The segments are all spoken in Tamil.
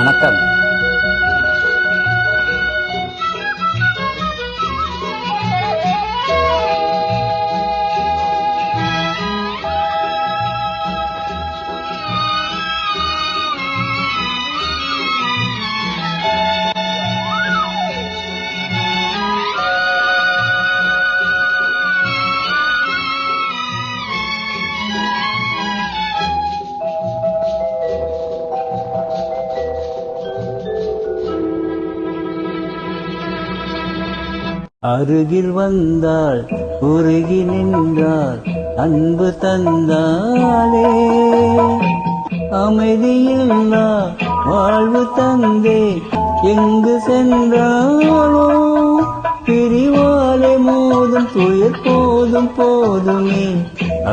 வணக்கம். அருகில் வந்தாள், உருகி நின்றாள், அன்பு தந்தாளே. அமைதியில்லா வாழ்வு தந்தே எங்கு சென்றாளோ. பிரிவாலே மோதும் துயர் போதும் போதுமே.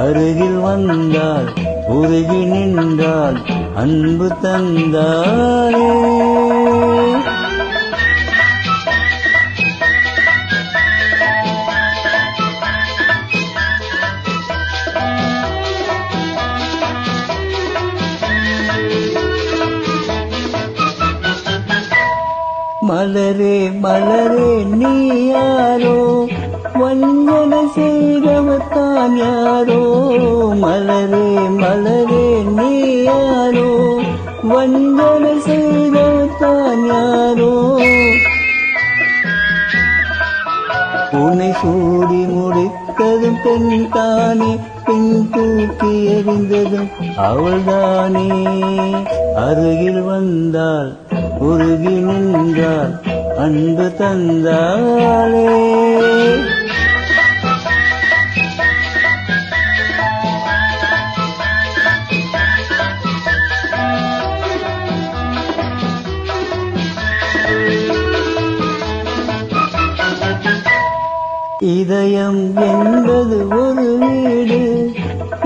அருகில் வந்தாள், உருகி நின்றாள், அன்பு தந்தாளே. மலரே மலரே நீ யாரோ, வஞ்சனை செய்தவத்தான் யாரோ. மலரே மலரே நீ யாரோ, வஞ்சனை செய்தவத்தான் யாரோ. உன்னை சூடி முடித்ததும் பெண் தானே, பெண் தூக்கி எறிந்ததும் அவள்தானே. அருகில் வந்தாள், உருகி நின்றாள், அன்பு தந்தாளே. இதயம் என்பது ஒரு வீடு,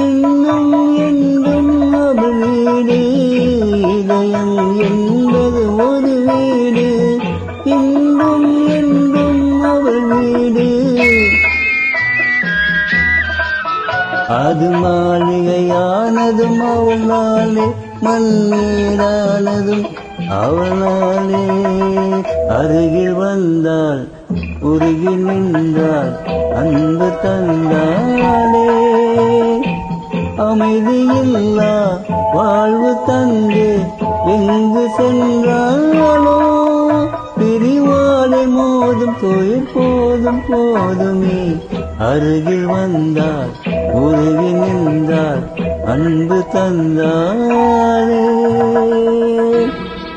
இன்னும் என்றும் அவள் வீடு. இதயம் என்பது ஒரு வீடு, இன்னும் என்றும் அவள் வீடு. அது மாளிகையானதும் அவளாலே, மண்ணீரானதும் அவளாலே. அருகில் வந்தாள், உருகி நின்றாள், அன்பு தந்தாளே. அமைதியில்லா வாழ்வு தந்து எங்கு சென்றாளோ. பிரிவாலை மோதும் துயர் போதும் போதுமே. அருகில் வந்தாள், உருகி நின்றாள், அன்பு தந்தாளே.